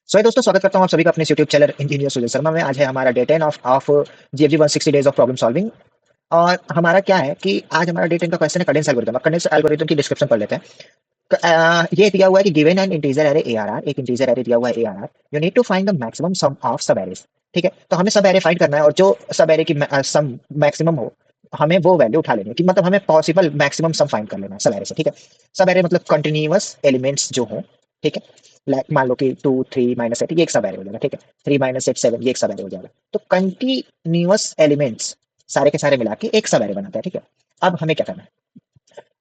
दोस्तों, स्वागत करता हूँ आप सभी का अपने YouTube channel engineer Sujay Sharma में। आज है हमारा day 10 of GFG 160 days of problem solving. और हमारा क्या है कि आज हमारा डे 10 का क्वेश्चन है कंडेंस एल्गोरिथम। कंडेंस एल्गोरिथम की डिस्क्रिप्शन पढ़ लेते हैं। ये दिया हुआ है कि given an integer array ARR, एक इंटीजर एरे दिया हुआ है ARR, you need to find the maximum sum of subarrays. ठीक है, तो हमें सब एरे फाइंड करना है और जो सब एरे की सम मैक्सिमम हो, हमें वो वैल्यू उठा लेनी है। कि मतलब हमें पॉसिबल मैक्सिमम सम फाइंड कर लेना है सब एरे से। ठीक है, सब एरे मतलब कंटिन्यूअस एलिमेंट्स जो हो। ठीक है, लाइक मान लो कि 2 3 माइनस 8 ये एक सब एरे हो जाएगा। ठीक है, 3 माइनस 8 7 ये एक सब एरे हो जाएगा। तो कंटिन्यूअस एलिमेंट्स सारे के सारे मिला के एक सब एरे बनाता है। ठीक है, अब हमें क्या करना है?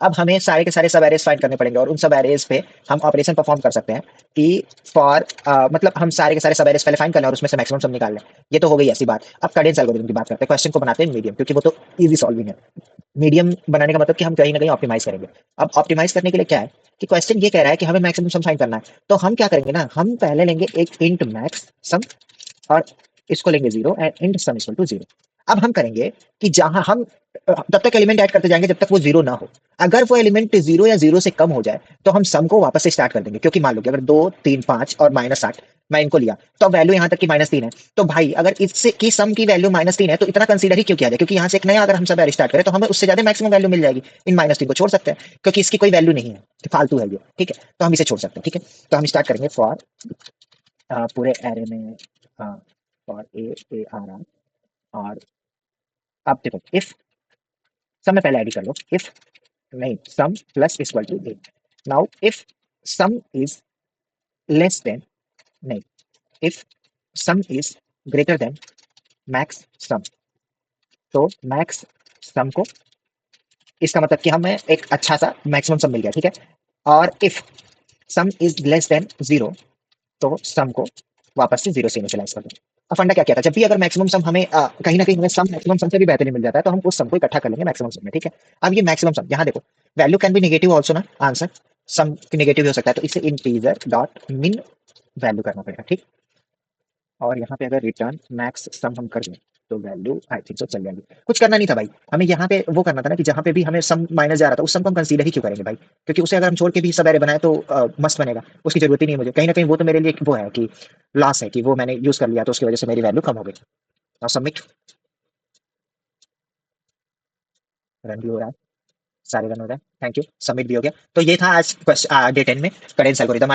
अब हमें सारे के सारे सब एरेज फाइंड करने पड़ेंगे और उन सब एरेज पे हम ऑपरेशन परफॉर्म कर सकते हैं कि फॉर मतलब हम सारे के सारे सब एरेज पहले फाइंड कर लें और उसमें से मैक्सिमम सम निकाल लें। ये तो हो गई ऐसी बात। अब कैडेंस एल्गोरिथम की बात करते हैं। क्वेश्चन को बनाते हैं मीडियम, क्योंकि वो तो इजी सॉल्विंग है। मीडियम बनाने का मतलब कि हम कहीं ना कहीं ऑप्टिमाइज करेंगे। अब ऑप्टिमाइज करने के लिए क्या है कि क्वेश्चन ये कह रहा है कि हमें मैक्सिमम सम फाइंड करना है। तो हम क्या करेंगे ना, हम पहले लेंगे एक इंट मैक्स सम और इसको लेंगे zero and int sum equal to zero. अब हम करेंगे कि जहां हम तब तक एलिमेंट ऐड करते जाएंगे जब तक वो जीरो ना हो। अगर वो एलिमेंट जीरो या जीरो से कम हो जाए तो हम सम को वापस से स्टार्ट कर देंगे। क्योंकि मान लो कि अगर 2 3 5 और -8 मैं इनको लिया तो वैल्यू यहाँ तक की -3 है। तो भाई अगर इससे की सम की वैल्यू -3 है तो इतना कंसीडर ही क्यों किया जाए? क्योंकि यहाँ से एक नया अगर हम सब स्टार्ट करें तो हमें उससे ज्यादा मैक्सिमम वैल्यू मिल जाएगी। इन -3 को छोड़ सकते हैं क्योंकि इसकी कोई वैल्यू नहीं है, फालतू है ये। ठीक है, तो हम इसे छोड़ सकते हैं। ठीक है, तो हम स्टार्ट करेंगे फॉर पूरे एरे में फॉर ए आर आर। और अब देखो, इफ सम में पहले ऐड कर लो। इफ नहीं, sum plus equal to A. Now if sum is less than, नहीं, if sum is greater than max sum, तो मैक्स सम को, इसका मतलब कि हमें एक अच्छा सा मैक्सिमम सम मिल गया। ठीक है, और if sum is less than zero तो सम को वापस से जीरो से इनिशियलाइज कर दो। अब फंडा क्या किया था, जब भी अगर मैक्सिमम सम हमें कहीं ना कहीं हमें सम मैक्सिमम सम से भी बेहतर मिल जाता है तो हम उस सम को इकट्ठा कर लेंगे मैक्सिमम सम में। ठीक है, अब ये मैक्सिमम सम यहाँ देखो, value can be negative also ना, आंसर सम नेगेटिव हो सकता है, तो इसे इंटीजर डॉट मिन वैल्यू करना पड़ेगा। ठीक, और यहाँ पे अगर रिटर्न मैक्स सम हम कर दें तो वैल्यू आई थिंक सो चल जाएगी। कुछ करना नहीं था भाई, हमें यहाँ पे वो करना था ना कि जहाँ पे भी हमें सम माइनस जा रहा था उस सम को हम कंसीडर ही क्यों करेंगे भाई? क्योंकि उसे अगर हम छोड़ के भी सब एरे बनाए तो मस्त बनेगा, उसकी जरूरत ही नहीं है मुझे। कहीं ना कहीं वो तो मेरे लिए वो है कि लॉस है कि वो मैंने यूज कर लिया तो उसकी वजह से मेरी वैल्यू कम हो गई। और सबमिट, रन भी हो रहा है, सारे रन हो रहा है। थैंक यू, सबमिट भी हो गया। तो ये था आज डे 10 में करेंस एल्गोरिथम।